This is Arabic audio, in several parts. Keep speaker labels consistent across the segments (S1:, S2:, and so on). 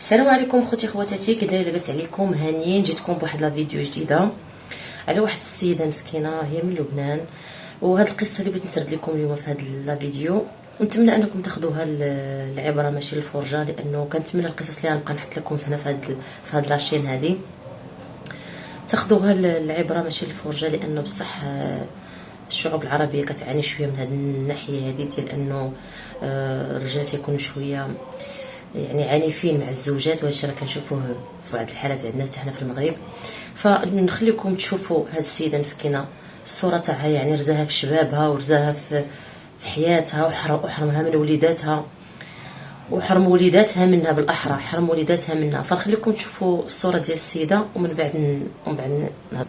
S1: السلام عليكم خوتي خواتاتي، كي دايرين؟ لاباس عليكم؟ هانيين. جيتكم بواحد لا فيديو جديده على واحد السيده مسكينه، هي من لبنان، وهاد القصه اللي بغيت نسرد لكم اليوم في هاد لا فيديو. نتمنى انكم تاخذوها العبره ماشي الفرجه، لانه كنتمنى القصص اللي غنبقى نحط لكم هنا في هاد لاشين هادي تاخذوها العبره ماشي الفرجه، لانه بصح الشعوب العربيه كتعاني شويه من هاد الناحيه هادي ديال انه الرجال تيكونوا شويه يعني عنيفين مع الزوجات، وهذا الشيء راه كنشوفوه في بعض الحالات عندنا حتى حنا في المغرب. فنخليكم تشوفوا هذه السيده مسكينه الصوره تاعها، يعني رزاها في شبابها ورزاها في حياتها، وحرمها من وليداتها وحرم وليداتها منها، بالاحرى حرم وليداتها منها. فنخليكم تشوفوا الصوره ديال السيده ومن بعد نهضر.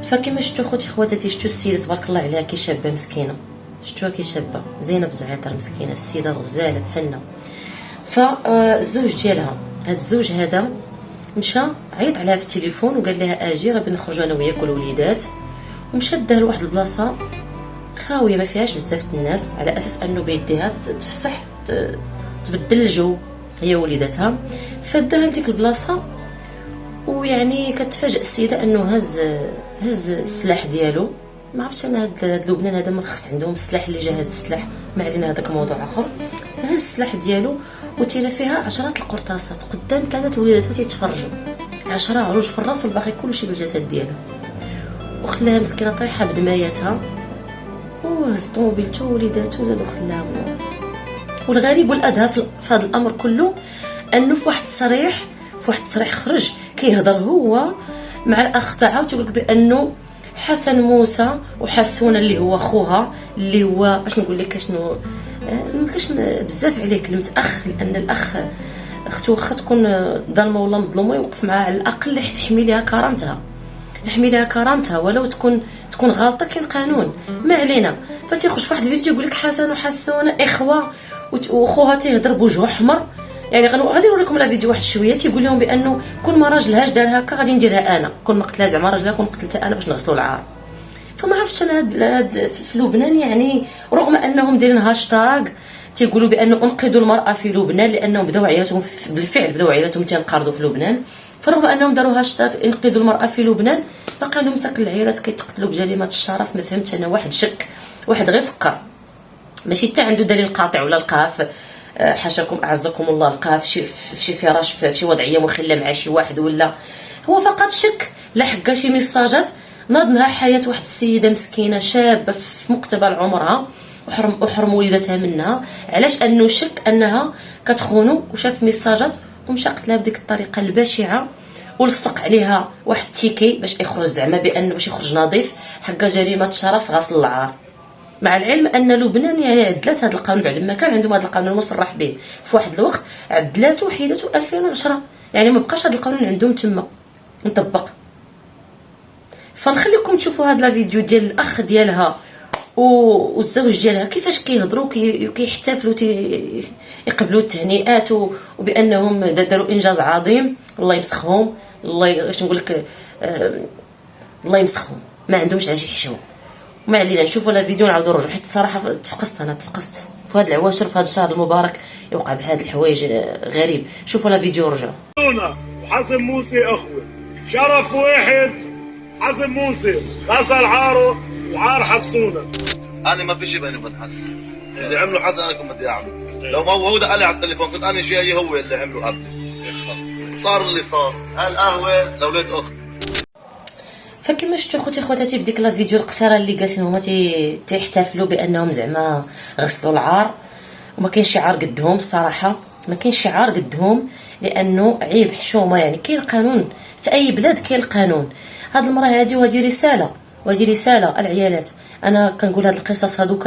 S1: فكما شفتوا خوتي خواتاتي، شفتوا السيده تبارك الله عليها كي شابه مسكينه، شفتوها كي شابه زينب زعتر مسكينه، السيده غزاله فنه. فالزوج ديالها، هذا الزوج هذا مشى عيط عليها في التليفون وقال لها اجي راه بنخرجوا انا وياك والوليدات، ومشات دار لواحد البلاصه خاويه ما فيهاش بزاف الناس، على اساس انه بيديها تفسح تبدل الجو هي ووليداتها. فداها لديك البلاصه، ويعني كتفاجئ السيده انه هز السلاح ديالو. ما عرفتش انا هاد لبنان هذا مرخص عندهم السلاح، اللي جاهز السلاح ما علينا، هذاك موضوع اخر. فهز السلاح ديالو وتيلا فيها عشرات القرطاسات قدام 3 وليداتها تيتفرجوا، 10 عروج في الراس والباقي كلشي بالجسد ديالها، وخلاها مسكينه طايحه بدمايتها، وهز طوموبيلتو ووليداتو زادو خلاهم. والغريب والادهى في هذا الامر كله انه في واحد التصريح خرج كيهضر هو مع الاخ تاعها، وتقول بانه حسن موسى وحسون اللي هو خوها، اللي هو اش نقول لك شنو، مابقاش بزاف عليه كلمه اخ، لان الاخ اختو واخا تكون ظالمه ولا مظلومه يوقف معها على الاقل يحمي لها كرامتها، ولو تكون غلطه كاين قانون، ما علينا. فتيخرج في واحد الفيديو يقول لك حسن وحسون اخوه، وخوها تيهضر بوجهه احمر. يعني غادي نوريكم لا فيديو واحد شويه، تيقول لهم بانه كون ما راجلهاش دار هكا غادي نديرها انا، كون ما قتلها زعما راجلها كون قتلتها انا باش نغسلوا العار. فما عرفتش انا هاد في لبنان، يعني رغم انهم دايرين هاشتاغ تيقولوا بانه انقذوا المراه في لبنان، لانهم بداو عائلاتهم بالفعل بداو عائلاتهم تنقرضوا في لبنان. فرغم انهم داروا هاشتاغ انقذوا المراه في لبنان، باقي عندهم ساكن العائلات كيتقتلوا بجريمه الشرف. ما فهمتش انا، واحد شك، واحد غير فكر، ماشي حتى عنده دليل قاطع ولا لقاه حاشاكم اعزكم الله لقاه في شي فراش في شي وضعيه مخله مع شي واحد، ولا هو فقط شك لحقا شي ميساجات ناضنها حياه واحد السيده مسكينه شابه في مقتبل عمرها، وحرم وليداتها منها. علاش؟ انه شك انها كتخونو، وشاف ميساجات ومشى قتلها بديك الطريقه البشعه، ولصق عليها واحد التيكي باش يخرج زعما بانه باش يخرج نظيف، حقا جريمه شرف غسل العار. مع العلم ان لبنان يعني عدلات هذا القانون، بعد ما كان عندهم هذا القانون المصرح به في واحد الوقت، عدلاته وحيدته 2010، يعني ما بقاش هذا القانون عندهم تما مطبق. فنخليكم تشوفوا هذا الفيديو ديال الاخ ديالها والزوج ديالها كيفاش كيهضروا كيحتفلوا يقبلوا التهنئات، وبانهم داروا انجاز عظيم. الله يمسخهم، الله اش نقول لك، الله يمسخهم، ما عندهمش على شي حشوه. ما علينا، نشوفوا لا فيديو نعاودوا نرجعوا، حيت الصراحه تفقست في هذا العواشر، في هذا الشهر المبارك يوقع بهاد الحوايج غريب. شوفوا لا فيديو ورجعوا.
S2: حسن موسى اخوه شرف واحد، حسن موسى غسل عاره وعار حسونه.
S3: انا ما في شيء بيني وبين حسن، اللي عمله حسن انا كنت بدي اعمله. لو ما هو دق لي على التليفون كنت انا جاي هو اللي عمله قبلي، صار اللي صار. هالقهوه لاولاد اختي.
S1: فكما شفتوا خوتي خواتاتي في ديك لا فيديو القصيره اللي جالسين هما تيحتفلوا بانهم زعما غسلوا العار، وما كاينش شي عار قدهم. الصراحه ما كاينش شي عار قدهم، لانه عيب حشومه، يعني كاين القانون في اي بلاد، كاين القانون. هاد المراه هادي وهذه رساله العيالات. انا كنقول هاد القصص هادو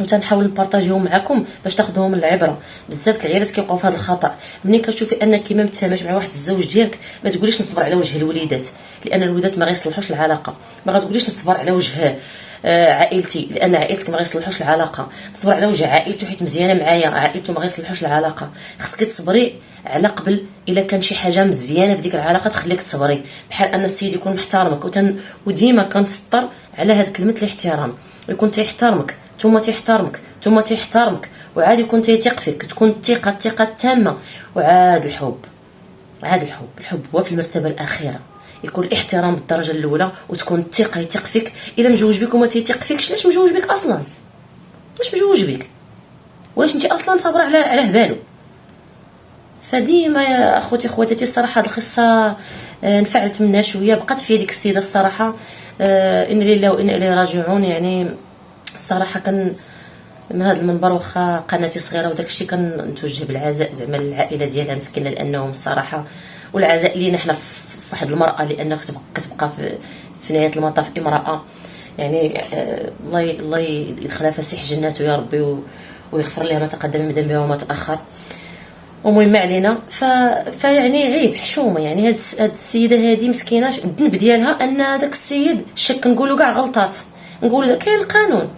S1: وتنحاول نبارطاجيهم معكم باش تاخذوهم العبره. بزاف العيالات كيوقعوا في هذا الخطا، ملي كتشوفي انك ما متفاهماش مع واحد الزوج ديالك، ما تقوليش نصبر على وجه الوليدات، لان الوليدات ما غيصلحوش العلاقه. ما غتقوليش نصبر على وجه عائلتي، لان عائلتك ما غيصلحوش العلاقه. تصبر على وجه عائلته حيت مزيانه معايا، عائلته ما غيصلحوش العلاقه. خصك تصبري على قبل الا كان شي حاجه مزيانه في ديك العلاقه تخليك تصبري، بحال ان السيد يكون محترمك. وديما كنسطر على هاد كلمه الاحترام، يكون تيحترمك ثم تيحترمك، ثم تيحترمك وعاد يكون تيثق فيك، تكون الثقه التامه. وعاد الحب هو في المرتبه الاخيره، يكون الاحترام بالدرجه الاولى، وتكون الثقه يثق فيك. الا مجوج بك وما تيثق فيكش، علاش مجوج بك اصلا؟ علاش مجوج بك؟ ولاش انت اصلا صابره على بالو؟ فديما يا اخوتي خواتاتي الصراحه هاد القصه انفعلت منها شويه، بقات في ديك السيده الصراحه. ان لله وانا اليه راجعون. يعني الصراحه كان من هذا المنبر، واخا قناتي صغيره وداكشي، كنتوجه بالعزاء زعما للعائله ديالها مسكينه، لانهم الصراحه والعزاء لينا حنا في واحد المراه، لانها كتبقى في نهايه المطاف امراه. يعني الله يدخلها فسيح جناته يا ربي، ويغفر لها ما تقدم من ذنبها وما تاخر. ومهم علينا فيعني عيب حشومه. يعني هاد السيده هذه مسكينه، الذنب ديالها ان داك السيد شك، نقولوا كاع غلطات، نقولوا كاين القانون،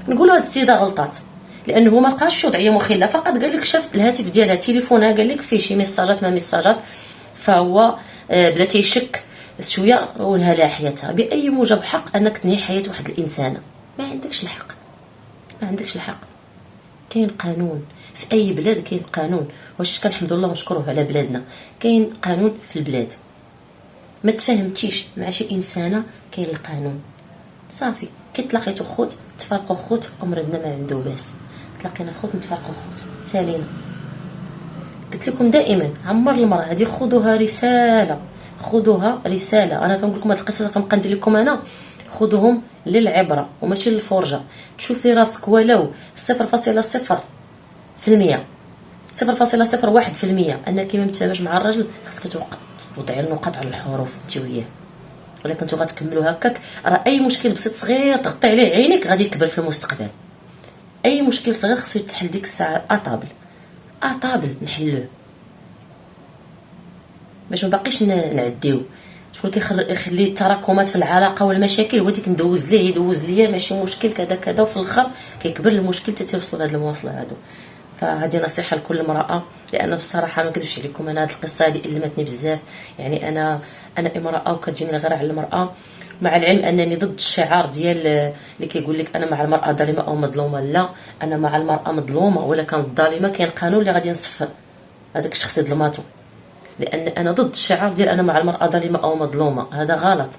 S1: نقولوا هاد السيده غلطات، لانه ما لقاش شي وضعيه مخله، فقط قال لك شافت الهاتف ديالها تليفونها قال لك فيه شي ميساجات ما ميساجات، فهو بدا تيشك شويه ونهى لها حياتها. باي موجب حق انك تنهي حياه واحد الانسانه؟ ما عندكش الحق، ما عندكش الحق. كاين قانون في اي بلاد، كاين قانون. واش كنحمد الله ونشكروه على بلادنا، كاين قانون في البلاد. ما تفاهمتيش مع شي انسانه، كاين القانون صافي. كي تلاقيتو خوت تفارقوا خوت، امرنا ما عنده باس. تلاقينا خوت نتفارقوا خوت سالينا. قلت لكم دائما عمر المراه هذه خذوها رساله، خذوها رساله. انا كنقول لكم هذه القصه كنبقى ندير لكم انا، خذوهم للعبره وماشي للفرجه. تشوفي راسك ولو 0.0% 0.01% انك ما متفاهمش مع الراجل، خاصك توضعي النقاط على الحروف انت وياه. ولا كنتو غتكملوا هكاك، راه اي مشكل بسيط صغير تغطي عليه عينيك غادي يكبر في المستقبل. اي مشكل صغير خصو يتحل ديك الساعه اطابل نحلوه، باش ما باقيش نعديو. شكون كيخلي التراكمات في العلاقه والمشاكل هو ديك ندوز ليه يدوز ليا ماشي مشكل كذا وفي الاخر كيكبر المشكل حتى توصلوا لهاد المواصله هادو. فهذه نصيحه لكل امراه، لان بصراحه ما نكذبش عليكم انا هاد القصه هذه المتني بزاف. يعني انا امراه وكتجيني الغيره على المراه، مع العلم انني ضد الشعار ديال اللي كيقول لك انا مع المراه ظالمه او مظلومه. لا، انا مع المراه مظلومه، ولا كانت ظالمه كاين قانون اللي غادي ينصف هذاك الشخص ظلماتو. لان انا ضد الشعار ديال انا مع المراه ظالمه او مظلومه، هذا غلط.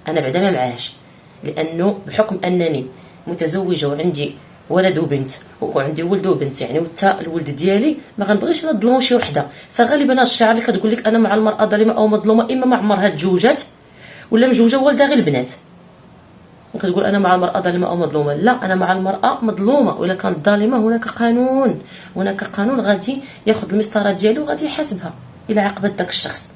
S1: انا بعدا ما معاهش، لانه بحكم انني متزوجه وعندي ولد وبنت، وعندي ولد وبنت، يعني وتا الولد ديالي ما غنبغيش انا نظلمو شي وحده. فغالبا هاد الشعار اللي كتقول لك انا مع المراه ظالمه او مظلومه، اما ما عمرها تزوجات ولا مجوجه والده غير البنات، وكتقول انا مع المراه ظالمه او مظلومه. لا، انا مع المراه مظلومه، ولا كانت ظالمه هناك قانون غادي ياخذ المسطره ديالو وغادي يحاسبها الى عاقبت داك الشخص.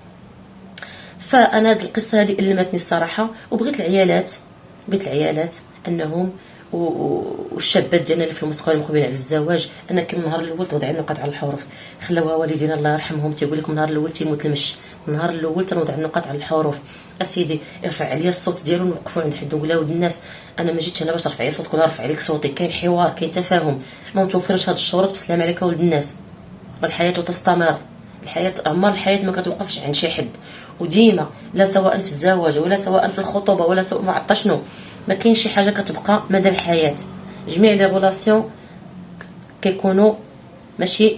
S1: فانا هاد القصه هذه المتني الصراحه، وبغيت العيالات انهم والشابات ديالنا اللي في المستقبل المقبلين على الزواج، انا كم النهار الاول توضعي النقاط على الحروف. خلاوها والدينا الله يرحمهم تيقول لكم النهار الاول تيموت المش، النهار الاول تنوضع النقاط على الحروف. اسيدي ارفع عليا الصوت ديالو، نوقفوا عند حد نقول ولد الناس انا ما جيتش انا باش نرفع عليا صوتك ولا نرفع عليك صوتي. كاين حوار، كاين تفاهم، ما متوفرش هاد الشروط. بسلام عليك ولد الناس، والحياه تستمر. عمر الحياه ما كتوقفش عند شي حد، وديما لا سواء في الزواج ولا سواء في الخطوبه ولا سواء ما عرفت شنو، ما كاين شي حاجه كتبقى مدى الحياه. جميع لي غولاسيون كيكونوا ماشي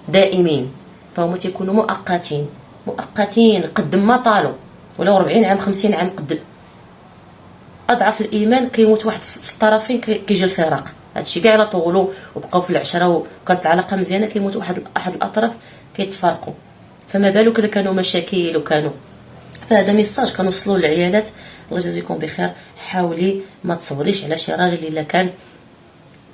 S1: دائمين، فهما تيكونوا مؤقتين قد ما طالوا، ولو 40 عام 50 عام قد. اضعف الايمان كيموت واحد في الطرفين كيجي الفراق. هادشي كاع لا طولوا وبقاو في العشره وكانت العلاقه مزيانه كيموت احد الاطراف كيتفارقوا، فما بالك الا كانوا مشاكل وكانوا. فهذا ميساج كنوصلوا للعيالات، الله يجازيكم بخير. حاولي ما تصبريش على شي راجل الا كان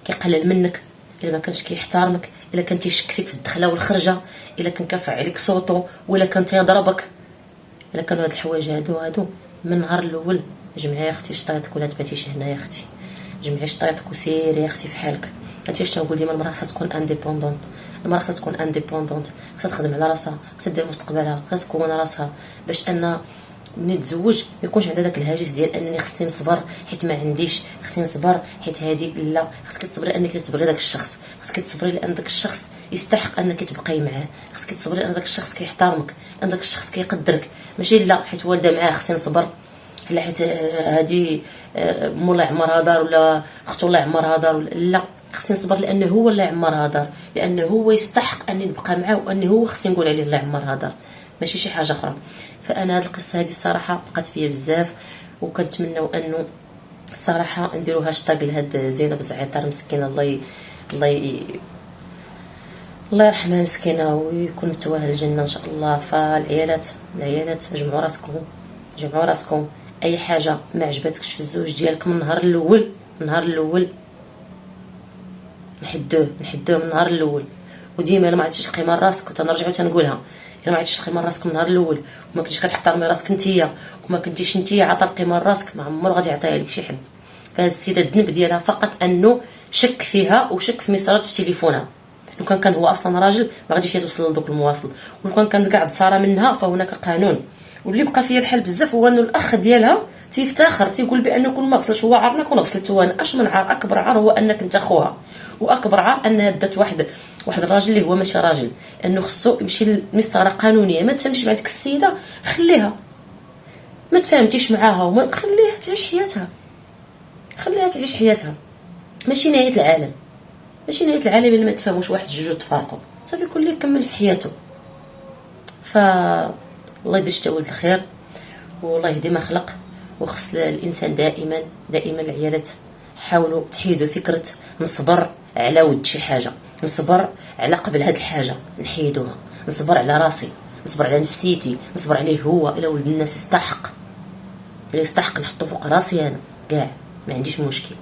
S1: كيقلل منك، الا ما كانش كيحترمك، الا كان تيشك فيك في الدخله والخرجه، الا كان كافع عليك صوتو، ولا كان تيضربك. الا كانوا هاد الحوايج هادو من النهار الاول، جمعي يا اختي شطيطك ولا تباتيش هنا يا اختي، جمعي شطيطك وسيري يا اختي في حالك. هادشي اش تنقول ديما، المراه خاصها تكون انديبوندونت، خاصها تخدم على راسها، خاصها دير مستقبلها، خاصها تكون راسها، باش ان ملي تزوج ما يكونش عندها داك الهاجس ديال انني خصني نصبر حيت ما عنديش، خصني نصبر حيت هادي. لا، خصك تصبري انك تبغي داك الشخص، خصك تصبري لان داك الشخص يستحق انك تبقاي معاه، خصك تصبري لان داك الشخص كيحترمك، لان داك الشخص كيقدرك. ماشي لا حيت والده معاه خصني نصبر، لا حيت هادي مولا عمرها دار ولا اختو الله عمرها دار، لا خصني نصبر لانه هو اللي عمر هدر، لانه هو يستحق اني نبقى معاه، واني هو خصني نقول عليه الله عمر هدر، ماشي شي حاجه اخرى. فانا هاد القصه هذه الصراحه بقات فيا بزاف، وكنتمنوا انه الصراحه نديروا هاشتاغ لهاد زينب الزعيطار مسكينه، الله يرحمها مسكينه ويكون متواها الجنه ان شاء الله. فالعيالات جمعوا راسكم، اي حاجه ما عجبتكش في الزوج ديالك من النهار الاول نحدوه من النهار الاول. وديما الا ما عرفتيش تقيمي راسك، وتنرجعوا تنقولها، الا ما عرفتيش تقيمي راسك من النهار الاول وما كنتيش كتحترمي راسك نتيا، وما كنتيش نتيا عطا القيمه راسك، ما عمر غادي يعطيها لك شي حد. فهاد السيده الذنب ديالها فقط انه شك فيها وشك في مسارات في تليفونها. لو كان هو اصلا راجل ما غاديش يتوصل لدوك المواصل، ولو كان قاعد صاره منها فهناك قانون. واللي بقى فيا الحال بزاف هو انه الاخ ديالها تيفتخر تيقول بانه كون ما غسلش هو عار، كون غسلت انا. اش من عار؟ اكبر عار هو انك انت خوها، واكبر عار انها دات واحد الراجل اللي هو ماشي راجل، انه خصو يمشي لمسطره قانونيه. ما تفهمتيش مع ديك السيده خليها، ما تفهمتيش معاها وما خليها تعيش حياتها، ماشي نهايه العالم الا ما تفهموش واحد جوج تفارقوا، صافي كل يكمل في حياته. الله يدير شتا ولد الخير، والله يهدي ما خلق. وخص الانسان دائما العيالات حاولوا تحيدوا فكره نصبر على ود شي حاجه، نصبر على قبل هاد الحاجه نحيدوها، نصبر على راسي، نصبر على نفسيتي، نصبر عليه هو. الى ولد الناس يستحق نحطو فوق راسي انا كاع، ما عنديش مشكل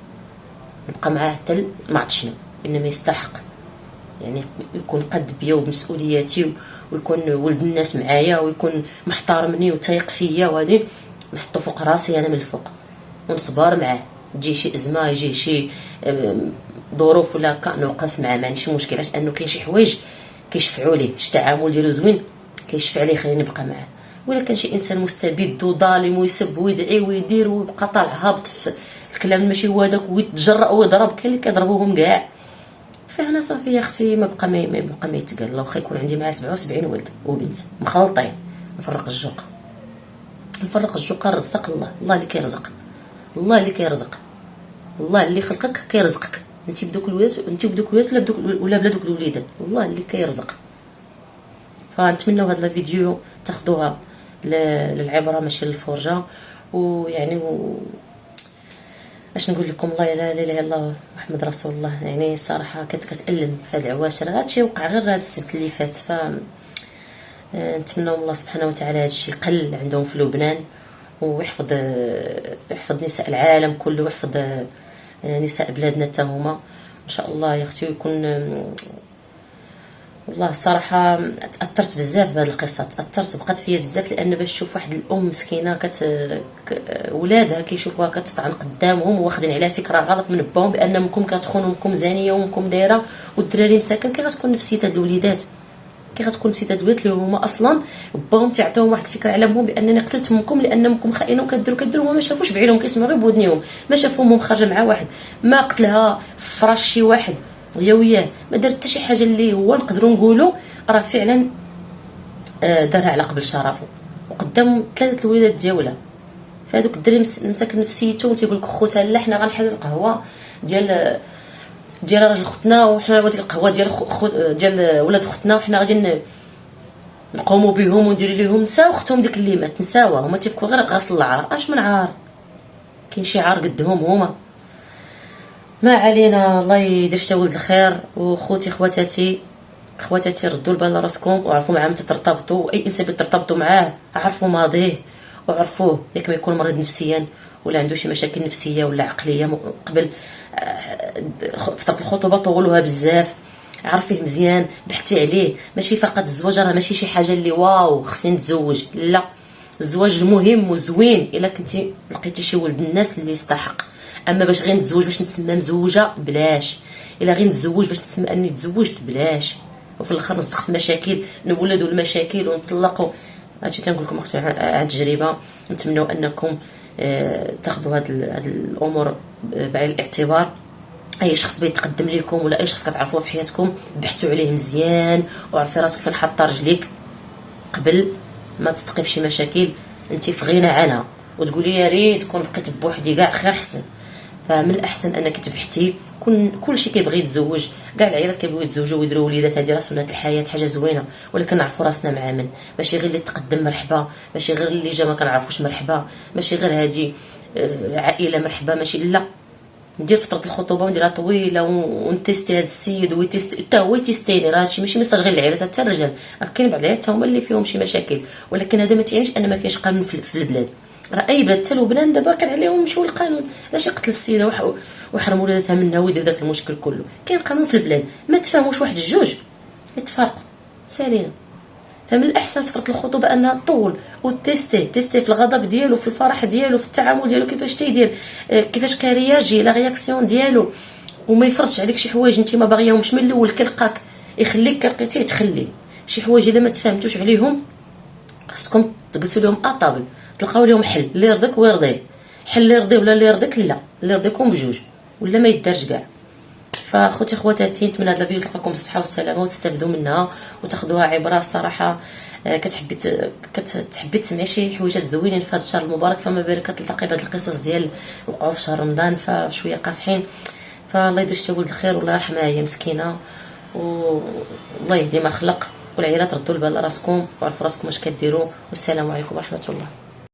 S1: نبقى معاه حتى ما عرفت شنو، انما يستحق يعني يكون قد بيا وبمسؤولياتي، ويكون ولد الناس معايا، ويكون محترمني وتايق فيا، وهذه نحطو فوق راسي انا من الفوق ونصبر معاه. تجي شي ازمه، يجي شي ظروف ولا نوقف معاه، ما عنديش مشكل، علاش انه كاين شي حوايج كيشفعوا ليه، شي تعامل ديالو زوين كيشفع ليه خليني نبقى معاه. ولا كان شي انسان مستبد وظالم ويسب ويدعي ويدير ويبقى طالع هابط في الكلام ماشي هو هذاك، ويتجرأ ويضرب، كاين اللي كيضربوهم كاع. فانا صافي يا اختي ما بقى ما يتقال. لو واخا يكون عندي معاه 77 ولد وبنت مخلطين، نفرق الجوقه رزق الله اللي كيرزق، الله اللي خلقك كيرزقك، انت بدوك الولاد ولا بلا دوك الوليدات، الله اللي كيرزق. فنتمنوا هذا الفيديو تاخذوها للعبره ماشي للفرجه. ويعني اش نقول لكم، الله لا اله الا الله محمد رسول الله. يعني صراحه كتألم في هذا العواشر. هادشي وقع غير هذا السبت اللي فات. ف نتمنوا الله سبحانه وتعالى هادشي قل عندهم في لبنان، ويحفظ نساء العالم كله، ويحفظ نساء بلادنا حتى هما ان شاء الله يا اختي. ويكون والله الصراحه تاثرت بزاف بهذه القصه، بقات فيا بزاف، لان باش تشوف واحد الام مسكينه ولادها كيشوفوها كتطعن قدامهم، واخدين عليها فكره غلط من باهم بان امكم كتخون، امكم زانيه، وامكم دايره، والدراري مساكن. كي غتكون نفسيه هاد الوليدات، اللي هما اصلا باهم تيعطيوهم واحد الفكره على امهم بانني قتلت امكم لان امكم خائنه وكديروا وما شافوش بعينهم، كيسمعوا غير بودنيهم، ما شافوا امهم خارجه مع واحد، ما قتلها في فراش شي واحد هي وياه، ما دار حتى شي حاجه اللي هو نقدروا نقولوا راه فعلا دارها على قبل شرفه وقدام 3 الوليدات ديالها. فهذوك الدري مساكن نفسيته وتيقول لك خوتها لا حنا غنحل القهوه ديال راجل خوتنا، وحنا بغيتي القهوه ديال ولاد خوتنا، وحنا غادي نقوموا بهم ونديروا لهم. نساو اختهم ديك اللي مات، نساوها هما تيفكروا غير غسل العار. اش من عار؟ كاين شي عار قدهم هما. ما علينا، الله يدير شتا ولد الخير. وخوتي خواتاتي ردوا البال راسكم، وعرفوا مع من ترتبطوا، واي انسان بترتبطوا معاه عرفوا ماضيه، وعرفوه ياك ما يكون مريض نفسيا ولا عنده شي مشاكل نفسيه ولا عقليه قبل فتره الخطوبه طولوها بزاف، عرفيه مزيان، بحثي عليه. ماشي فقط الزواج راه ماشي شي حاجه اللي واو خصني نتزوج، لا، الزواج مهم وزوين الا كنتي لقيتي شي ولد الناس اللي يستحق. اما باش غير نتزوج باش نتسمى مزوجه بلاش، الا غير نتزوج باش نتسمى اني تزوجت بلاش، وفي الاخر نصدق في مشاكل، نولدوا المشاكل ونطلقوا. هادشي تنقول لكم اختي عن تجربه. نتمنوا انكم تاخذوا هاد الامور بعين الاعتبار. اي شخص بيتقدم لكم ولا اي شخص كتعرفوه في حياتكم بحثوا عليه مزيان، وعرفي راسك فين حاطه رجليك قبل ما تصدقي في شي مشاكل انت في غنى عنها وتقولي يا ريت كون بقيت بوحدي كاع خير حسن. فمن الاحسن انك تبحثي. كل شيء كيبغي يتزوج، كاع العائلات كيبغيو يتزوجوا ويديروا وليدات، هذه راه سنه الحياه، حاجه زوينه، ولكن نعرفوا راسنا مع من، ماشي غير اللي تقدم مرحبا، ماشي غير اللي جا ما كنعرفوش مرحبا، ماشي غير هذه عائله مرحبا، ماشي لا. ندير فتره الخطوبه ونديرها طويله ونتيستي هذا السيد ويتيست حتى هو يتيستيني، راه هادشي ماشي ميساج غير العائلات حتى الرجال، كاين بعض العائلات هما اللي فيهم شي مشاكل، ولكن هذا ما تعنيش ان ما كاينش قانون في البلاد. راه اي بلاد حتى لبنان دابا كان عليهم يمشيو للقانون، علاش يقتل السيده وحرموا ولادتها منها ويدير داك المشكل كله؟ كاين قانون في البلاد، ما تفاهموش واحد الجوج يتفارقوا سالينا. فمن الاحسن فتره الخطوبه انها تطول وتيستي في الغضب ديالو، في الفرح ديالو، في التعامل ديالو، كيفاش تيدير، كيفاش كيرياجي لا رياكسيون ديالو، وما يفرضش عليك شي حوايج انت ما باغياهمش من الاول، كيلقاك يخليك كلقيتيه تخليه. شي حوايج الا ما تفاهمتوش عليهم خصكم تجلسوا لهم اطابل، تلقاو لهم حل اللي يرضيك ويرضيه، حل اللي يرضيه ولا اللي يرضيك لا، اللي يرضيكم بجوج ولا ما يدارش كاع. فاخوتي خواتاتي، نتمنى هذا الفيديو تلقاكم بالصحه والسلامه وتستافدوا منها وتاخذوها عبره. الصراحه كتحبي تسمعي شي حويجات زوينين في هذا الشهر المبارك، فما بالك كتلقاي بهاد القصص ديال وقعوا في شهر رمضان فشويه قاصحين. فالله يدير شتا ولد الخير والله يرحمها، هي مسكينه والله يهدي ما خلق، والعائلات ردوا البال راسكم وعرفوا راسكم اش كديروا. والسلام عليكم ورحمه الله.